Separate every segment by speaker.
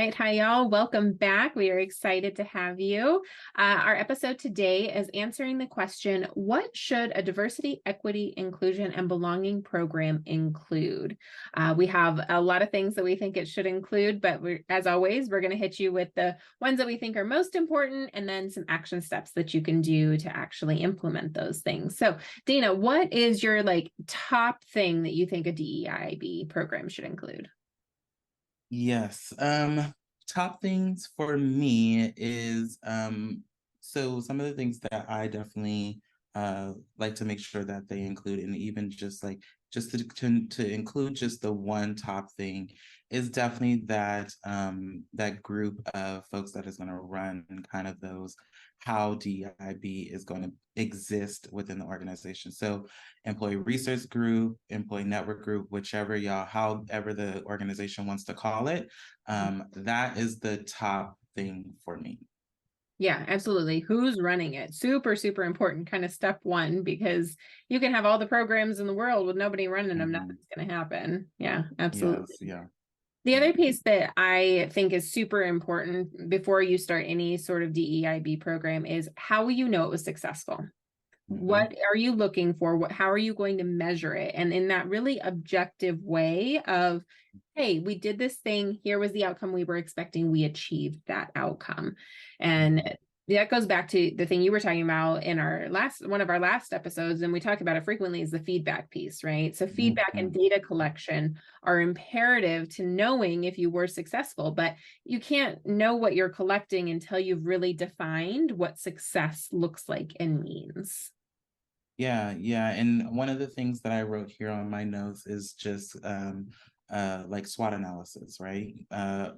Speaker 1: right. Hi, y'all. Welcome back. We are excited to have you. Our episode today is answering the question, what should a diversity, equity, inclusion, and belonging program include? We have a lot of things that we think it should include, but as always, we're going to hit you with the ones that we think are most important and then some action steps that you can do to actually implement those things. So, Dana, what is your top thing that you think a DEIB program should include?
Speaker 2: Yes. Top things for me is so some of the things that I definitely like to make sure that they include, and even just to include just the one top thing is definitely that that group of folks that is going to run kind of those how DEIB is going to exist within the organization. So employee research group, employee network group, however the organization wants to call it, that is the top thing for me.
Speaker 1: Yeah, absolutely. Who's running it? Super, super important kind of step one, because you can have all the programs in the world with nobody running them. Nothing's going to happen. Yeah, absolutely.
Speaker 2: Yes, yeah.
Speaker 1: The other piece that I think is super important before you start any sort of DEIB program is, how will you know it was successful? What are you looking for? How are you going to measure it? And in that really objective way of, hey, we did this thing, here was the outcome we were expecting, we achieved that outcome. And that goes back to the thing you were talking about in one of our last episodes, and we talk about it frequently, is the feedback piece, right? So feedback and data collection are imperative to knowing if you were successful, but you can't know what you're collecting until you've really defined what success looks like and means.
Speaker 2: Yeah. And one of the things that I wrote here on my notes is just like SWOT analysis, right?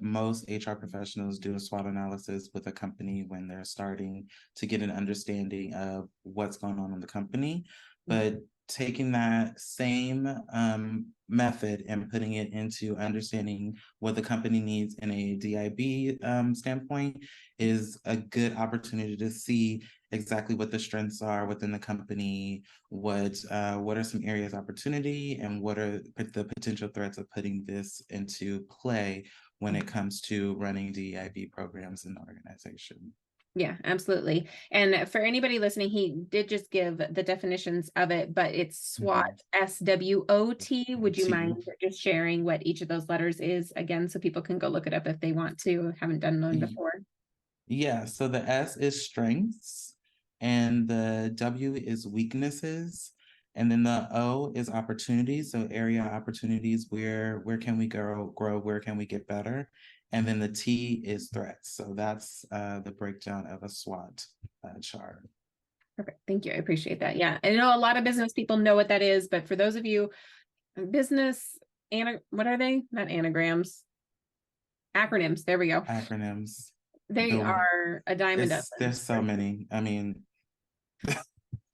Speaker 2: Most HR professionals do a SWOT analysis with a company when they're starting to get an understanding of what's going on in the company. But taking that same method and putting it into understanding what the company needs in a DIB standpoint is a good opportunity to see exactly what the strengths are within the company, what are some areas of opportunity, and what are the potential threats of putting this into play when it comes to running DEIB programs in the organization.
Speaker 1: Yeah, absolutely. And for anybody listening, he did just give the definitions of it, but it's SWOT, SWOT. Would you mind just sharing what each of those letters is again, so people can go look it up if they want to, haven't done one before?
Speaker 2: Yeah, so the S is strengths, and the W is weaknesses, and then the O is opportunities. So area opportunities, where can we grow, where can we get better? And then the T is threats. So that's the breakdown of a SWOT chart.
Speaker 1: Perfect. Thank you. I appreciate that. Yeah. I know a lot of business people know what that is, but for those of you, what are they? Not anagrams, acronyms. There we go.
Speaker 2: Acronyms.
Speaker 1: They are a dime a dozen.
Speaker 2: There's so many. I mean,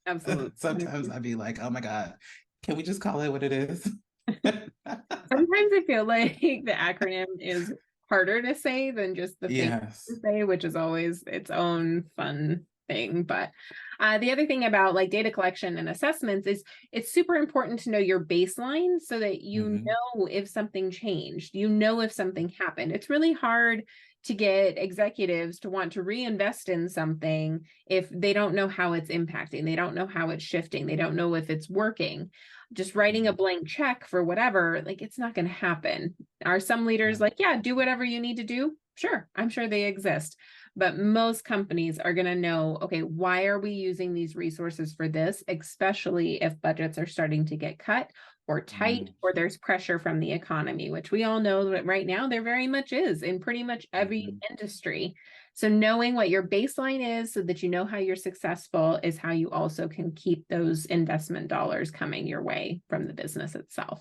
Speaker 1: absolutely.
Speaker 2: Sometimes I'd be like, oh my God, can we just call it what it is?
Speaker 1: Sometimes I feel like the acronym is harder to say than just the thing to say, which is always its own fun thing. But the other thing about data collection and assessments is it's super important to know your baseline so that you know if something changed, if something happened. It's really hard to get executives to want to reinvest in something if they don't know how it's impacting, they don't know how it's shifting, they don't know if it's working. Just writing a blank check for whatever, it's not going to happen. Are some leaders yeah, do whatever you need to do? Sure, I'm sure they exist. But most companies are going to know, okay, why are we using these resources for this, especially if budgets are starting to get cut or tight, or there's pressure from the economy, which we all know that right now there very much is in pretty much every industry. So knowing what your baseline is so that you know how you're successful is how you also can keep those investment dollars coming your way from the business itself.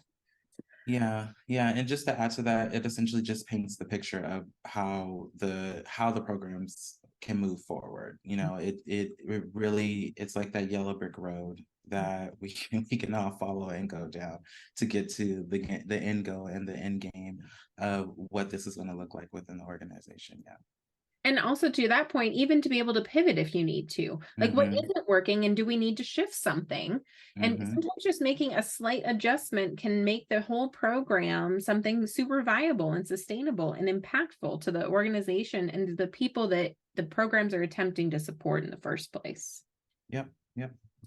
Speaker 2: Yeah. And just to add to that, it essentially just paints the picture of how the programs can move forward. It really, it's like that yellow brick road that we can all follow and go down to get to the end goal and the end game of what this is going to look like within the organization. Yeah.
Speaker 1: And also to that point, even to be able to pivot if you need to, like what isn't working and do we need to shift something? And sometimes just making a slight adjustment can make the whole program something super viable and sustainable and impactful to the organization and to the people that the programs are attempting to support in the first place.
Speaker 2: Yep,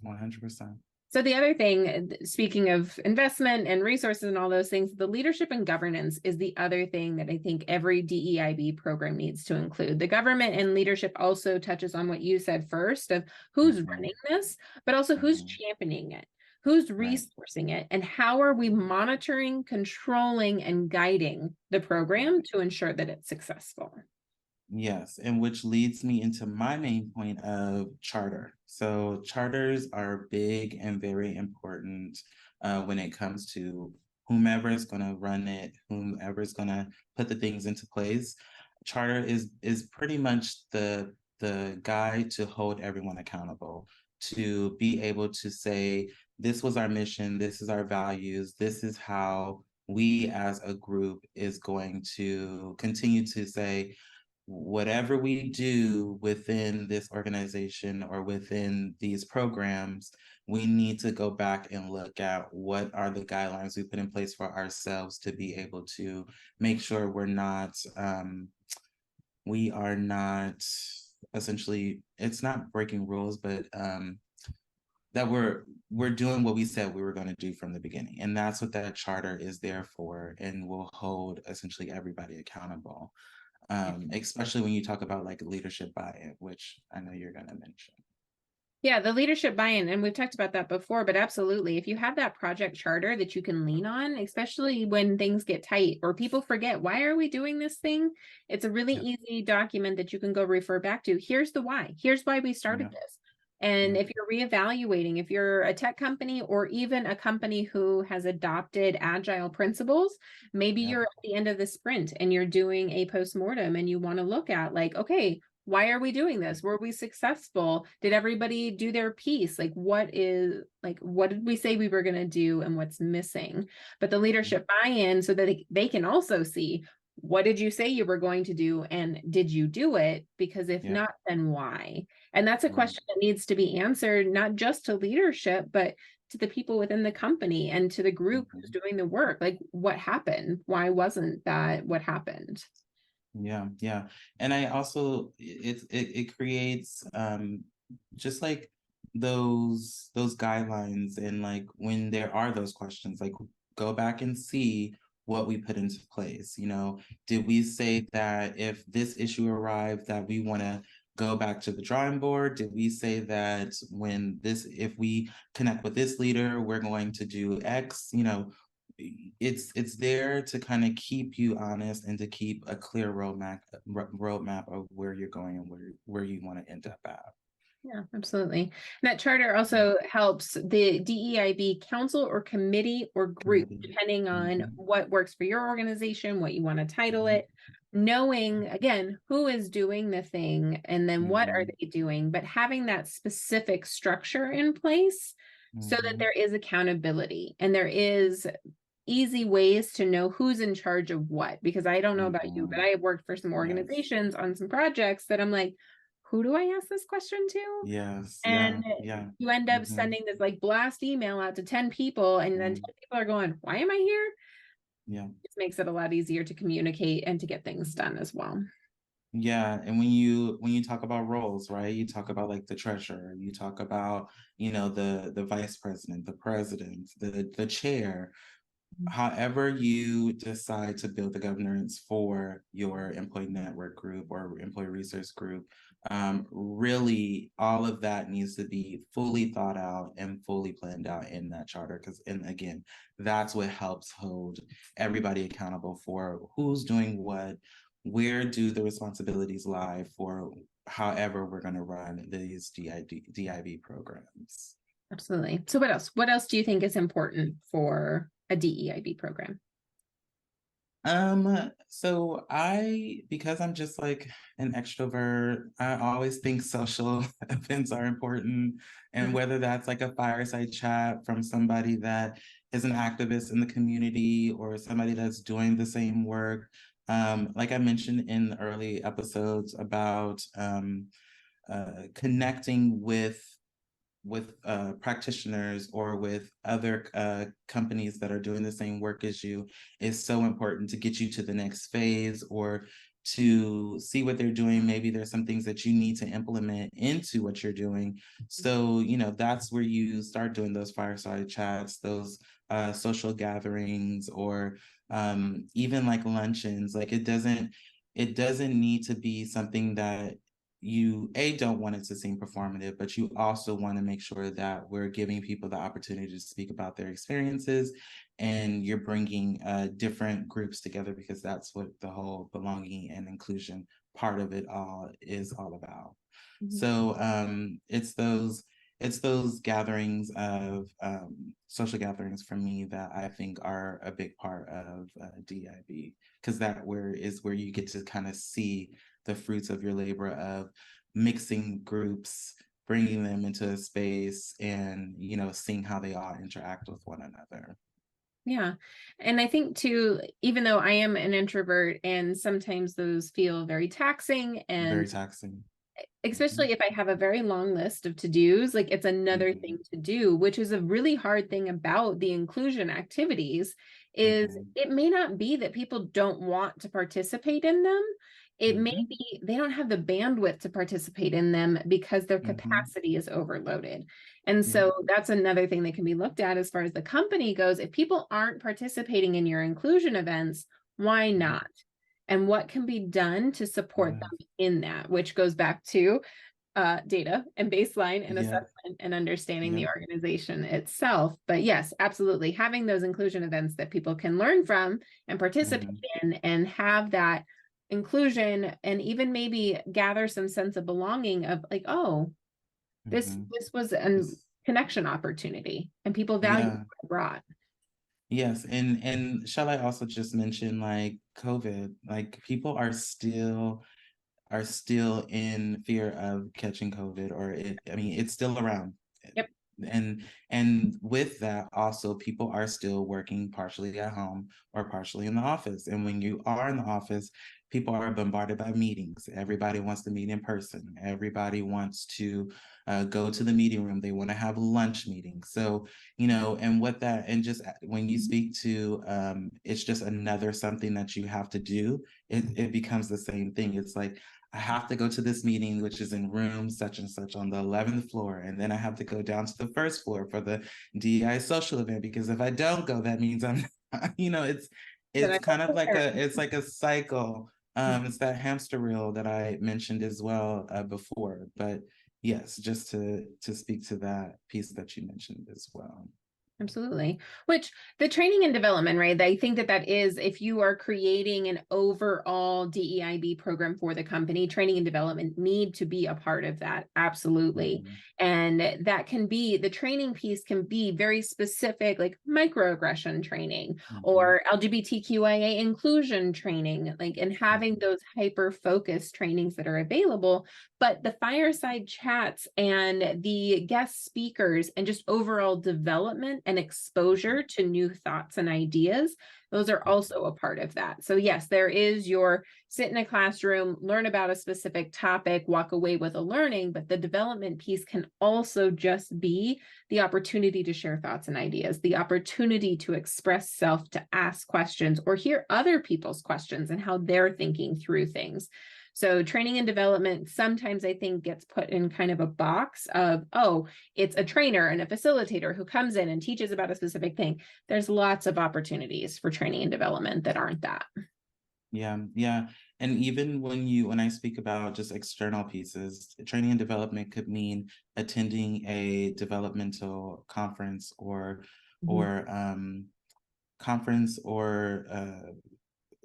Speaker 2: 100%.
Speaker 1: So the other thing, speaking of investment and resources and all those things, the leadership and governance is the other thing that I think every DEIB program needs to include. The government and leadership also touches on what you said first of who's running this, but also who's championing it, who's resourcing it, and how are we monitoring, controlling, and guiding the program to ensure that it's successful.
Speaker 2: Yes, and which leads me into my main point of charter. So charters are big and very important when it comes to whomever is going to run it, whomever is going to put the things into place. Charter is pretty much the guide to hold everyone accountable, to be able to say, this was our mission, this is our values, this is how we as a group is going to continue to say, whatever we do within this organization or within these programs, we need to go back and look at what are the guidelines we put in place for ourselves to be able to make sure we are not essentially, it's not breaking rules, but that we're doing what we said we were going to do from the beginning. And that's what that charter is there for, and will hold essentially everybody accountable. Especially when you talk about like leadership buy-in, which I know you're going to mention.
Speaker 1: Yeah, the leadership buy-in, and we've talked about that before, but absolutely, if you have that project charter that you can lean on, especially when things get tight or people forget, why are we doing this thing? It's a really easy document that you can go refer back to. Here's the why. Here's why we started this. And if you're reevaluating, if you're a tech company or even a company who has adopted agile principles, maybe you're at the end of the sprint and you're doing a postmortem and you want to look at like, okay, why are we doing this? Were we successful? Did everybody do their piece? Like, what did we say we were going to do and what's missing? But the leadership buy-in so that they can also see, what did you say you were going to do and did you do it? Because if not, then why? And that's a question that needs to be answered, not just to leadership, but to the people within the company and to the group who's doing the work. Like, what happened? Why wasn't that what happened?
Speaker 2: Yeah. And I also, it creates just like those guidelines, and like when there are those questions, like go back and see what we put into place. Did we say that if this issue arrived that we want to go back to the drawing board? Did we say that if we connect with this leader, we're going to do X? It's there to kind of keep you honest and to keep a clear roadmap of where you're going and where you want to end up at.
Speaker 1: Yeah, absolutely. And that charter also helps the DEIB council or committee or group, depending on what works for your organization, what you want to title it, knowing, again, who is doing the thing and then what are they doing, but having that specific structure in place so that there is accountability and there is easy ways to know who's in charge of what. Because I don't know about you, but I have worked for some organizations on some projects that I'm like, who do I ask this question to?
Speaker 2: Yes.
Speaker 1: And you end up sending this like blast email out to 10 people and then 10 people are going, why am I here?
Speaker 2: Yeah.
Speaker 1: It makes it a lot easier to communicate and to get things done as well.
Speaker 2: Yeah. And when you talk about roles, right, you talk about like the treasurer, you talk about, the vice president, the president, the chair, however you decide to build the governance for your employee network group or employee resource group, really all of that needs to be fully thought out and fully planned out in that charter. And again, that's what helps hold everybody accountable for who's doing what, where do the responsibilities lie for however we're going to run these DIB programs.
Speaker 1: Absolutely. So what else? What else do you think is important for a DEIB program?
Speaker 2: So because I'm just like an extrovert, I always think social events are important. And whether that's like a fireside chat from somebody that is an activist in the community or somebody that's doing the same work, like I mentioned in the early episodes about connecting with practitioners or with other companies that are doing the same work as you is so important to get you to the next phase, or to see what they're doing. Maybe there's some things that you need to implement into what you're doing. So, you know, that's where you start doing those fireside chats, those social gatherings, or even like luncheons. Like it doesn't need to be something that you don't want it to seem performative, but you also want to make sure that we're giving people the opportunity to speak about their experiences, and you're bringing different groups together, because that's what the whole belonging and inclusion part of it all is all about. Mm-hmm. So it's those gatherings of social gatherings for me that I think are a big part of DEIB, because that is where you get to kind of see the fruits of your labor of mixing groups, bringing them into a space, and, you know, seeing how they all interact with one another.
Speaker 1: Yeah. And I think too, even though I am an introvert and sometimes those feel very taxing, especially mm-hmm. if I have a very long list of to-dos, like it's another mm-hmm. thing to do, which is a really hard thing about the inclusion activities is mm-hmm. it may not be that people don't want to participate in them. It mm-hmm. may be they don't have the bandwidth to participate in them because their capacity mm-hmm. is overloaded. And so mm-hmm. that's another thing that can be looked at as far as the company goes. If people aren't participating in your inclusion events, why not? And what can be done to support them in that, which goes back to data and baseline and assessment and understanding the organization itself. But yes, absolutely. Having those inclusion events that people can learn from and participate in, and have that inclusion, and even maybe gather some sense of belonging of like, oh, this was a connection opportunity and people value what I brought.
Speaker 2: Yes, and shall I also just mention, like, COVID, like people are still in fear of catching COVID, or it's still around.
Speaker 1: Yep.
Speaker 2: And with that also, people are still working partially at home or partially in the office. And when you are in the office, people are bombarded by meetings. Everybody wants to meet in person. Everybody wants to go to the meeting room. They want to have lunch meetings. So, you know, and just when you speak to, it's just another something that you have to do. It becomes the same thing. It's like, I have to go to this meeting, which is in room such and such on the 11th floor. And then I have to go down to the first floor for the DEI social event, because if I don't go, that means I'm, you know, it's kind of like it's like a cycle. It's that hamster wheel that I mentioned as well before. But yes, just to speak to that piece that you mentioned as well.
Speaker 1: Absolutely. Which the training and development, right? I think that is, if you are creating an overall DEIB program for the company, training and development need to be a part of that. Absolutely. And that can be, the training piece can be very specific, like microaggression training or LGBTQIA inclusion training, like, and having those hyper-focused trainings that are available. But the fireside chats and the guest speakers and just overall development and exposure to new thoughts and ideas, those are also a part of that. So yes, there is your sit in a classroom, learn about a specific topic, walk away with a learning, but the development piece can also just be the opportunity to share thoughts and ideas, the opportunity to express self, to ask questions or hear other people's questions and how they're thinking through things. So training and development sometimes I think gets put in kind of a box of, oh, it's a trainer and a facilitator who comes in and teaches about a specific thing. There's lots of opportunities for training and development that aren't that.
Speaker 2: Yeah. And even when I speak about just external pieces, training and development could mean attending a developmental conference or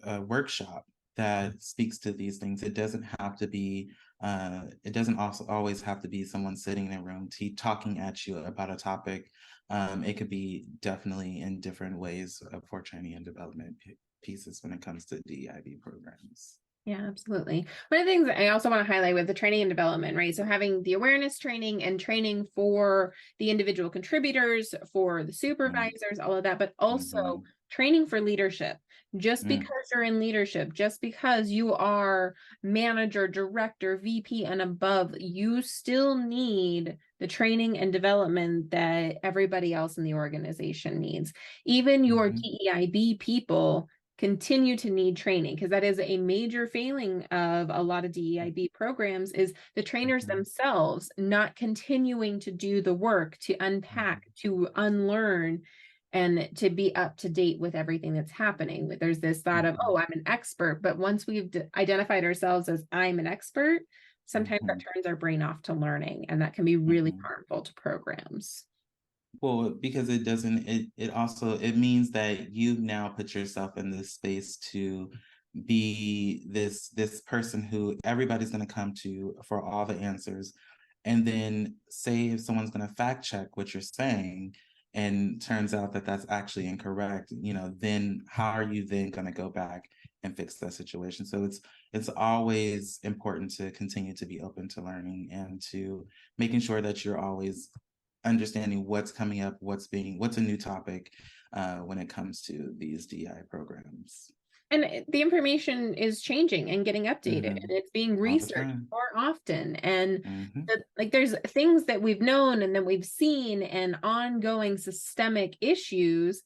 Speaker 2: a workshop that speaks to these things. It doesn't have to be, it doesn't also always have to be someone sitting in a room talking at you about a topic. It could be definitely in different ways for training and development pieces when it comes to DEIB programs.
Speaker 1: Yeah, absolutely. One of the things that I also want to highlight with the training and development, right? So having the awareness training and training for the individual contributors, for the supervisors, all of that, but also training for leadership, Just because you're in leadership, just because you are manager, director, VP, and above, you still need the training and development that everybody else in the organization needs. Even your DEIB people continue to need training, because that is a major failing of a lot of DEIB programs, is the trainers themselves not continuing to do the work to unpack, to unlearn, and to be up to date with everything that's happening. There's this thought of, oh, I'm an expert, but once we've identified ourselves as I'm an expert, sometimes that turns our brain off to learning, and that can be really harmful to programs.
Speaker 2: Well, because it means that you've now put yourself in this space to be this person who everybody's going to come to for all the answers. And then say if someone's going to fact check what you're saying and turns out that that's actually incorrect, then how are you then going to go back and fix that situation? So it's always important to continue to be open to learning and to making sure that you're always understanding what's coming up, what's a new topic when it comes to these DEI programs.
Speaker 1: And the information is changing and getting updated, and it's being researched more often. And there's things that we've known and that we've seen, and ongoing systemic issues.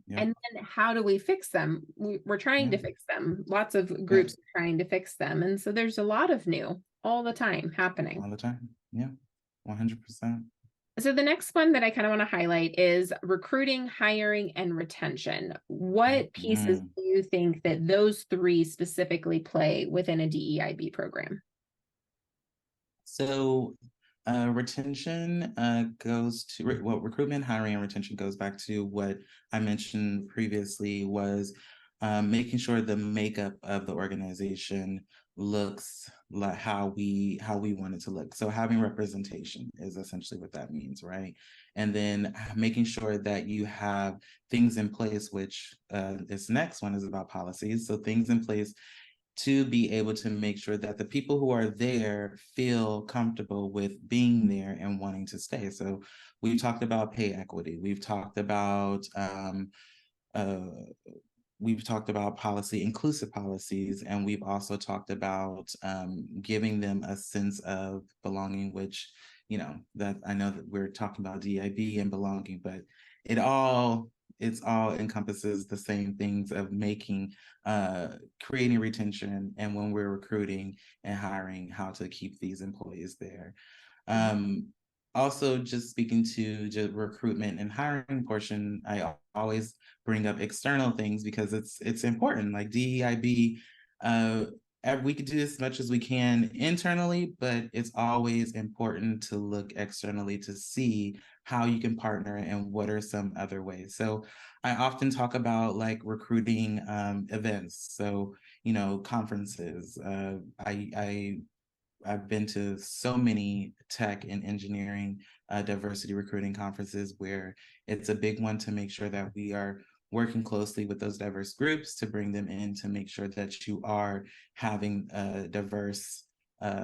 Speaker 1: And then how do we fix them? We're trying to fix them. Lots of groups are trying to fix them. And so there's a lot of new all the time happening.
Speaker 2: All the time. Yeah, 100%.
Speaker 1: So the next one that I kind of want to highlight is recruiting, hiring, and retention. What pieces do you think that those three specifically play within a DEIB program?
Speaker 2: So retention goes to, recruitment, hiring, and retention goes back to what I mentioned previously, was making sure the makeup of the organization looks like how we want it to look. So having representation is essentially what that means, right? And then making sure that you have things in place, which this next one is about policies. So things in place to be able to make sure that the people who are there feel comfortable with being there and wanting to stay. So we've talked about pay equity. We've talked about policy, inclusive policies, and we've also talked about giving them a sense of belonging, which, that I know that we're talking about DEIB and belonging, but it all encompasses the same things of creating retention, and when we're recruiting and hiring, how to keep these employees there. Also, just speaking to just recruitment and hiring portion, I always bring up external things because it's important. Like DEIB, we can do as much as we can internally, but it's always important to look externally to see how you can partner and what are some other ways. So I often talk about like recruiting events. So, conferences. I've been to so many tech and engineering diversity recruiting conferences where it's a big one to make sure that we are working closely with those diverse groups to bring them in, to make sure that you are having a diverse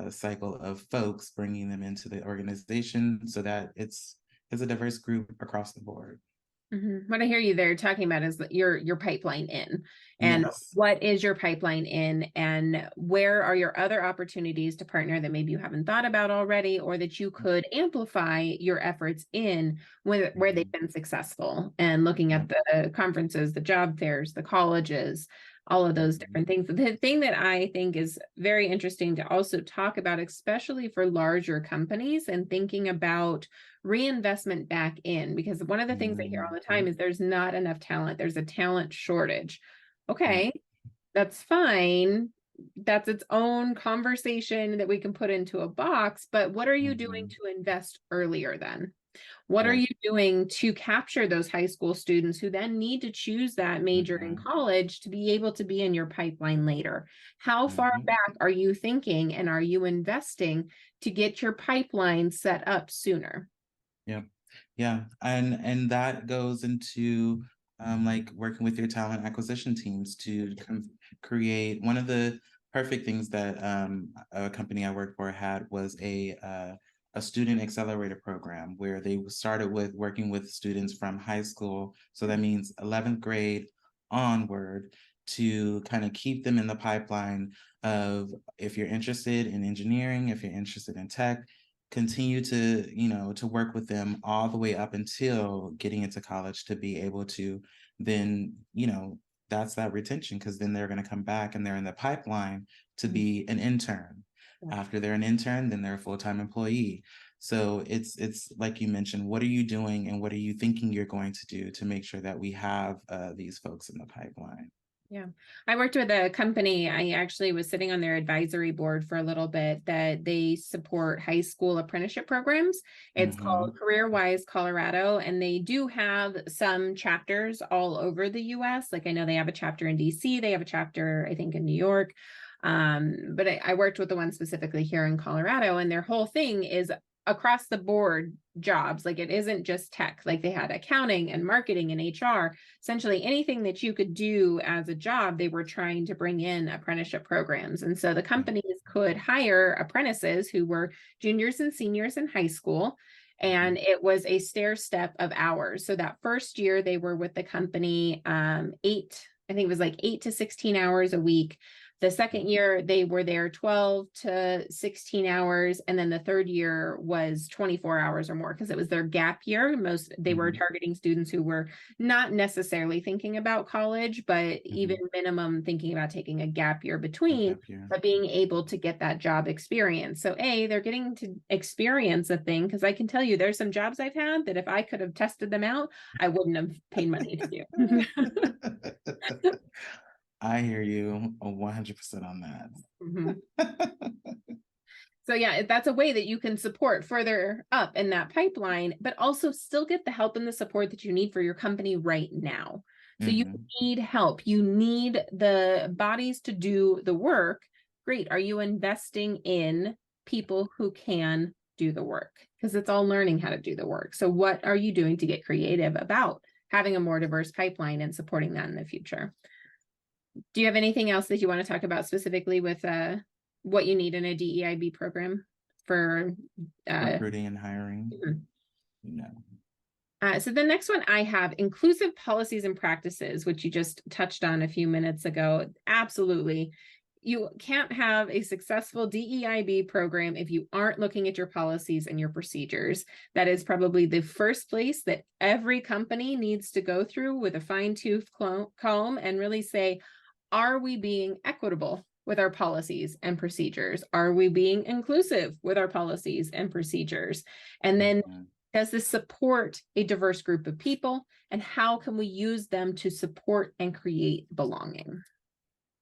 Speaker 2: cycle of folks, bringing them into the organization so that it's a diverse group across the board.
Speaker 1: What I hear you there talking about is your pipeline in, and what is your pipeline in, and where are your other opportunities to partner that maybe you haven't thought about already, or that you could amplify your efforts in where they've been successful, and looking at the conferences, the job fairs, the colleges, all of those different things. The thing that I think is very interesting to also talk about, especially for larger companies, and thinking about reinvestment back in, because one of the things I hear all the time is there's not enough talent. There's a talent shortage. Okay, that's fine. That's its own conversation that we can put into a box, but what are you doing to invest earlier then? What are you doing to capture those high school students who then need to choose that major in college to be able to be in your pipeline later? How far back are you thinking, and are you investing to get your pipeline set up sooner?
Speaker 2: Yeah. And that goes into like working with your talent acquisition teams to create. One of the perfect things that a company I worked for had was a student accelerator program where they started with working with students from high school. So that means 11th grade onward, to kind of keep them in the pipeline of, if you're interested in engineering, if you're interested in tech, continue to, to work with them all the way up until getting into college, to be able to then, that's that retention, because then they're going to come back and they're in the pipeline to be an intern. After they're an intern, then they're a full-time employee. So it's like you mentioned, what are you doing and what are you thinking you're going to do to make sure that we have these folks in the pipeline?
Speaker 1: Yeah, I worked with a company. I actually was sitting on their advisory board for a little bit, that they support high school apprenticeship programs. It's called CareerWise Colorado, and they do have some chapters all over the US. Like I know they have a chapter in DC, they have a chapter, I think, in New York. But I worked with the one specifically here in Colorado, and their whole thing is across the board jobs. Like it isn't just tech, like they had accounting and marketing and HR, essentially anything that you could do as a job, they were trying to bring in apprenticeship programs. And so the companies could hire apprentices who were juniors and seniors in high school. And it was a stair step of hours. So that first year they were with the company, I think it was like 8 to 16 hours a week. The second year, they were there 12 to 16 hours. And then the third year was 24 hours or more, because it was their gap year. They were targeting students who were not necessarily thinking about college, but even minimum thinking about taking a gap year between, but being able to get that job experience. So they're getting to experience a thing, because I can tell you there's some jobs I've had that if I could have tested them out, I wouldn't have paid money to do.
Speaker 2: I hear you 100% on that.
Speaker 1: So yeah, that's a way that you can support further up in that pipeline, but also still get the help and the support that you need for your company right now. So you need help. You need the bodies to do the work. Great. Are you investing in people who can do the work? Because it's all learning how to do the work. So what are you doing to get creative about having a more diverse pipeline and supporting that in the future? Do you have anything else that you want to talk about specifically with what you need in a DEIB program for
Speaker 2: recruiting and hiring? No.
Speaker 1: So the next one I have, inclusive policies and practices, which you just touched on a few minutes ago. Absolutely. You can't have a successful DEIB program if you aren't looking at your policies and your procedures. That is probably the first place that every company needs to go through with a fine-tooth comb and really say, are we being equitable with our policies and procedures? Are we being inclusive with our policies and procedures? And then does this support a diverse group of people? And how can we use them to support and create belonging?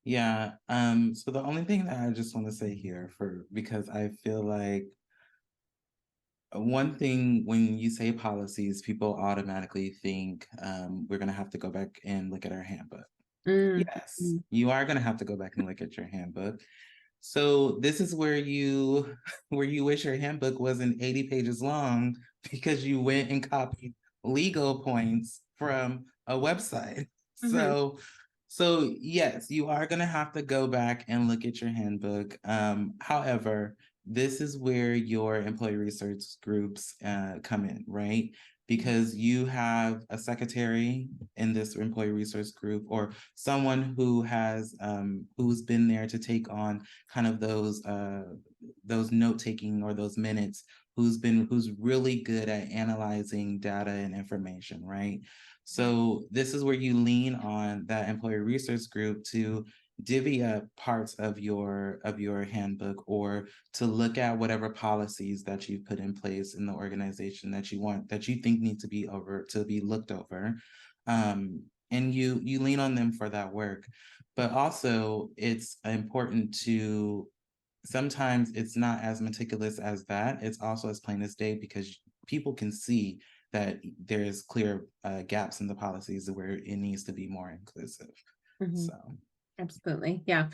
Speaker 2: Yeah. So the only thing that I just want to say here, because I feel like one thing, when you say policies, people automatically think we're going to have to go back and look at our handbook. Yes, you are going to have to go back and look at your handbook. So this is where you wish your handbook wasn't 80 pages long, because you went and copied legal points from a website. So yes, you are going to have to go back and look at your handbook. However, this is where your employee research groups come in, right? Because you have a secretary in this employee resource group, or someone who has who's been there to take on kind of those note-taking or those minutes, who's really good at analyzing data and information, right? So this is where you lean on that employee resource group to divvy up parts of your handbook, or to look at whatever policies that you've put in place in the organization that you think need to be looked over, and you lean on them for that work. But also, it's important to, sometimes it's not as meticulous as that. It's also as plain as day, because people can see that there's clear gaps in the policies where it needs to be more inclusive. So
Speaker 1: absolutely. Yeah.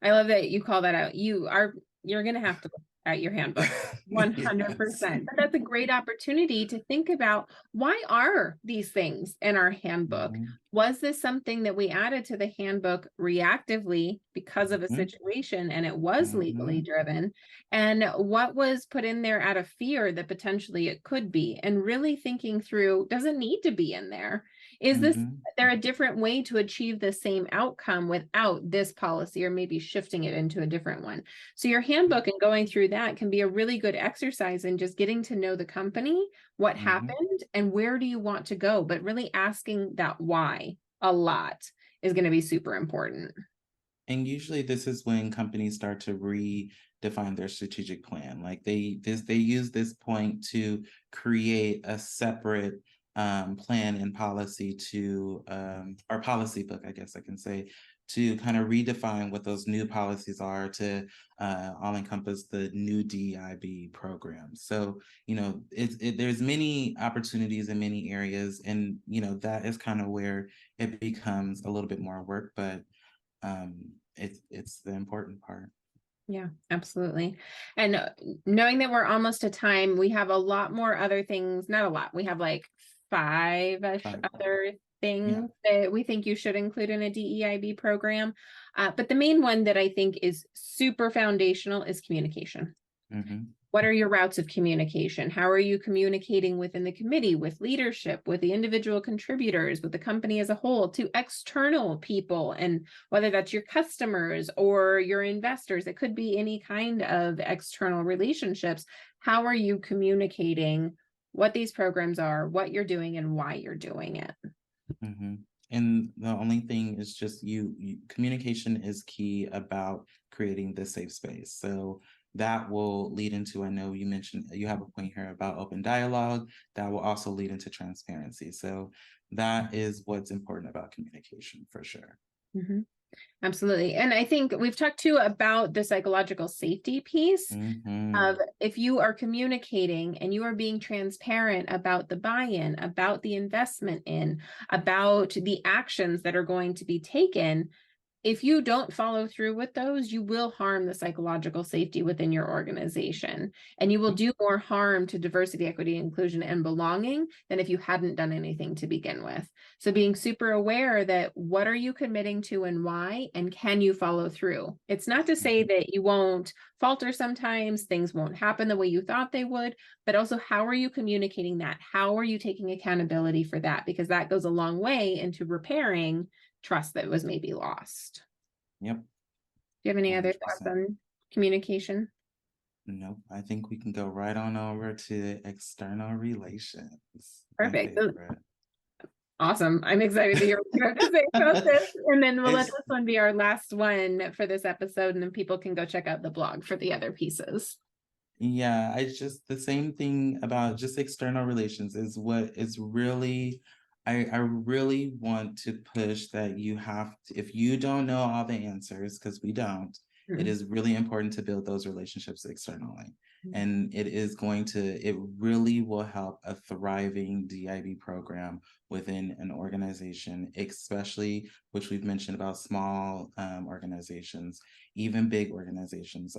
Speaker 1: I love that you call that out. You're going to have to look at your handbook 100%. Yes. But that's a great opportunity to think about, why are these things in our handbook? Was this something that we added to the handbook reactively because of a situation and it was legally driven? And what was put in there out of fear that potentially it could be? And really thinking through, does it need to be in there? Is there a different way to achieve the same outcome without this policy, or maybe shifting it into a different one? So your handbook and going through that can be a really good exercise in just getting to know the company, what happened, and where do you want to go? But really asking that why a lot is going to be super important.
Speaker 2: And usually this is when companies start to redefine their strategic plan. Like they use this point to create a separate plan and policy to or policy book, I guess I can say, to kind of redefine what those new policies are to all encompass the new DEIB program. So, there's many opportunities in many areas, and, that is kind of where it becomes a little bit more work, but it's the important part.
Speaker 1: Yeah, absolutely. And knowing that we're almost to time, we have a lot more other things, not a lot, we have like five-ish other things that we think you should include in a DEIB program. But the main one that I think is super foundational is communication. What are your routes of communication? How are you communicating within the committee, with leadership, with the individual contributors, with the company as a whole, to external people? And whether that's your customers or your investors, it could be any kind of external relationships. How are you communicating what these programs are, what you're doing, and why you're doing it?
Speaker 2: And the only thing is just communication is key about creating the safe space. So that will lead into, I know you mentioned, you have a point here about open dialogue, that will also lead into transparency. So that is what's important about communication for sure.
Speaker 1: Absolutely. And I think we've talked too about the psychological safety piece of if you are communicating and you are being transparent about the buy-in, about the investment in, about the actions that are going to be taken. If you don't follow through with those, you will harm the psychological safety within your organization, and you will do more harm to diversity, equity, inclusion, and belonging than if you hadn't done anything to begin with. So being super aware that what are you committing to and why, and can you follow through? It's not to say that you won't falter sometimes, things won't happen the way you thought they would, but also how are you communicating that? How are you taking accountability for that? Because that goes a long way into repairing trust that was maybe lost.
Speaker 2: Yep.
Speaker 1: Do you have any 100%. Other thoughts on communication?
Speaker 2: Nope. I think we can go right on over to external relations.
Speaker 1: Perfect. Awesome. I'm excited to hear what you have to say about this. And then we'll let this one be our last one for this episode, and then people can go check out the blog for the other pieces.
Speaker 2: Yeah, the same thing about just external relations is what is really, I really want to push that you have to, if you don't know all the answers, because we don't, it is really important to build those relationships externally. And it really will help a thriving DEIB program within an organization, especially, which we've mentioned about small organizations, even big organizations,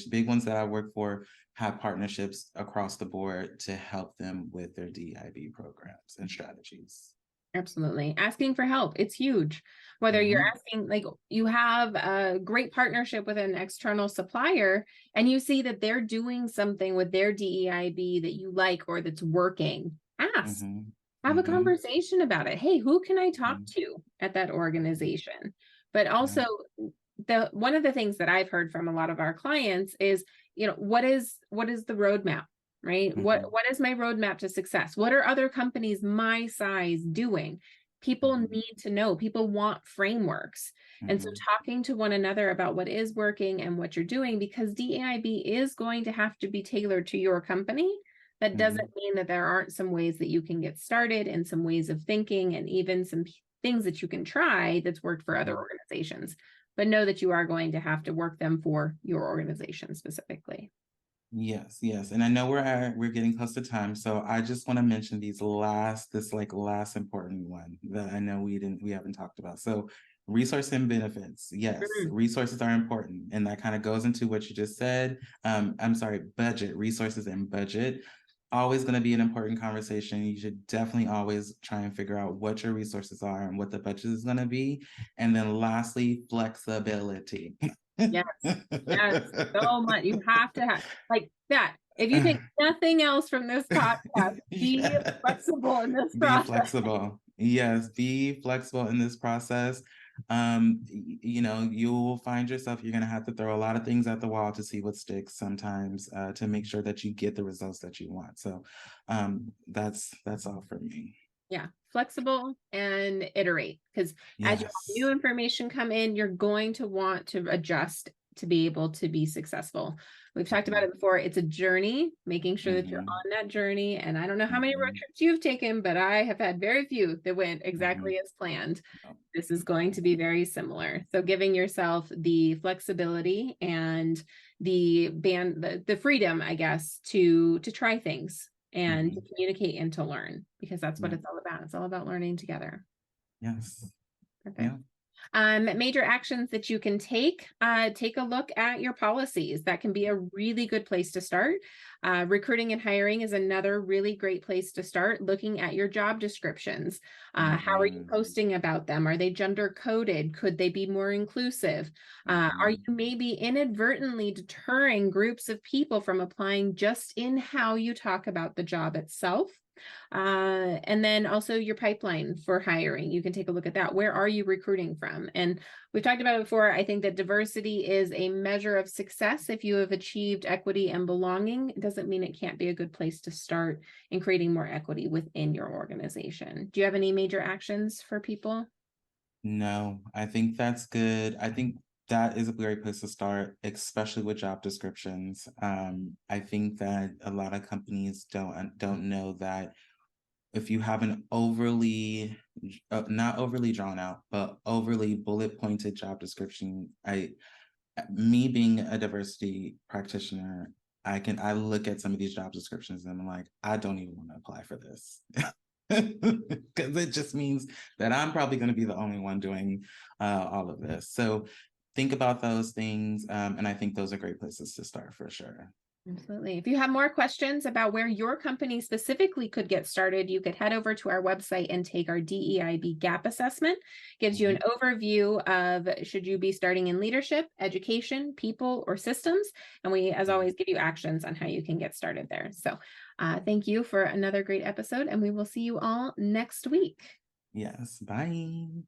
Speaker 2: big ones that I work for have partnerships across the board to help them with their DEIB programs and strategies.
Speaker 1: Absolutely. Asking for help. It's huge. Whether you're asking, like you have a great partnership with an external supplier and you see that they're doing something with their DEIB that you like or that's working, ask. Have a conversation about it. Hey, who can I talk to at that organization? But also one of the things that I've heard from a lot of our clients is, what is the roadmap? Right? What is my roadmap to success? What are other companies my size doing? People need to know. People want frameworks. And so talking to one another about what is working and what you're doing, because DEIB is going to have to be tailored to your company. That doesn't mean that there aren't some ways that you can get started and some ways of thinking and even some things that you can try that's worked for other organizations. But know that you are going to have to work them for your organization specifically.
Speaker 2: Yes. And I know we're getting close to time, so I just want to mention this last important one that I know we haven't talked about. So resource and benefits. Yes, resources are important, and that kind of goes into what you just said. Budget, resources and budget. Always going to be an important conversation. You should definitely always try and figure out what your resources are and what the budget is going to be. And then lastly, flexibility.
Speaker 1: Yes, so much. You have to have like that. If you take nothing else from this podcast, be flexible in this process.
Speaker 2: Be flexible. Yes, be flexible in this process. You know, you'll find yourself, you're going to have to throw a lot of things at the wall to see what sticks sometimes, to make sure that you get the results that you want. So that's all for me.
Speaker 1: Yeah, flexible and iterate, because as you have
Speaker 2: Yes.
Speaker 1: new information come in, you're going to want to adjust to be able to be successful. We've talked about it before. It's a journey, making sure that you're on that journey. And I don't know how many road trips you've taken, but I have had very few that went exactly as planned. This is going to be very similar. So giving yourself the flexibility and the freedom, I guess, to try things and to communicate and to learn, because that's what it's all about. It's all about learning together.
Speaker 2: Yes.
Speaker 1: Perfect.
Speaker 2: Yeah.
Speaker 1: Major actions that you can take a look at your policies. That can be a really good place to start. Recruiting and hiring is another really great place to start, looking at your job descriptions. How are you posting about them? Are they gender coded? Could they be more inclusive? Are you maybe inadvertently deterring groups of people from applying just in how you talk about the job itself? And then also your pipeline for hiring. You can take a look at that. Where are you recruiting from? And we've talked about it before. I think that diversity is a measure of success. If you have achieved equity and belonging, it doesn't mean it can't be a good place to start in creating more equity within your organization. Do you have any major actions for people?
Speaker 2: No, I think that's good. I think that is a great place to start, especially with job descriptions. I think that a lot of companies don't know that if you have an overly, not overly drawn out, but overly bullet pointed job description, me being a diversity practitioner, I look at some of these job descriptions and I'm like, I don't even want to apply for this. Because it just means that I'm probably going to be the only one doing all of this. So think about those things. And I think those are great places to start for sure.
Speaker 1: Absolutely. If you have more questions about where your company specifically could get started, you could head over to our website and take our DEIB gap assessment. Gives you an overview of should you be starting in leadership, education, people, or systems. And we, as always, give you actions on how you can get started there. So thank you for another great episode, and we will see you all next week.
Speaker 2: Yes. Bye.